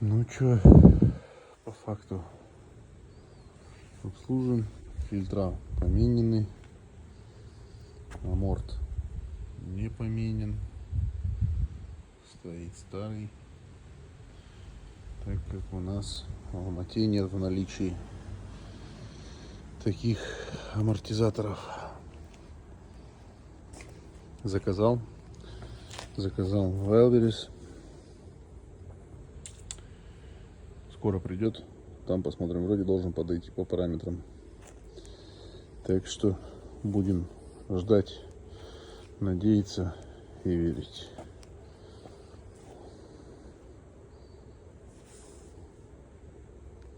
Ну чё, по факту обслужен, фильтра поменены, аморт не поменен, стоит старый, так как у нас в Алмате нет в наличии таких амортизаторов. Заказал Wildberries. Скоро придет, там посмотрим, вроде должен подойти по параметрам. Так что будем ждать, надеяться и верить.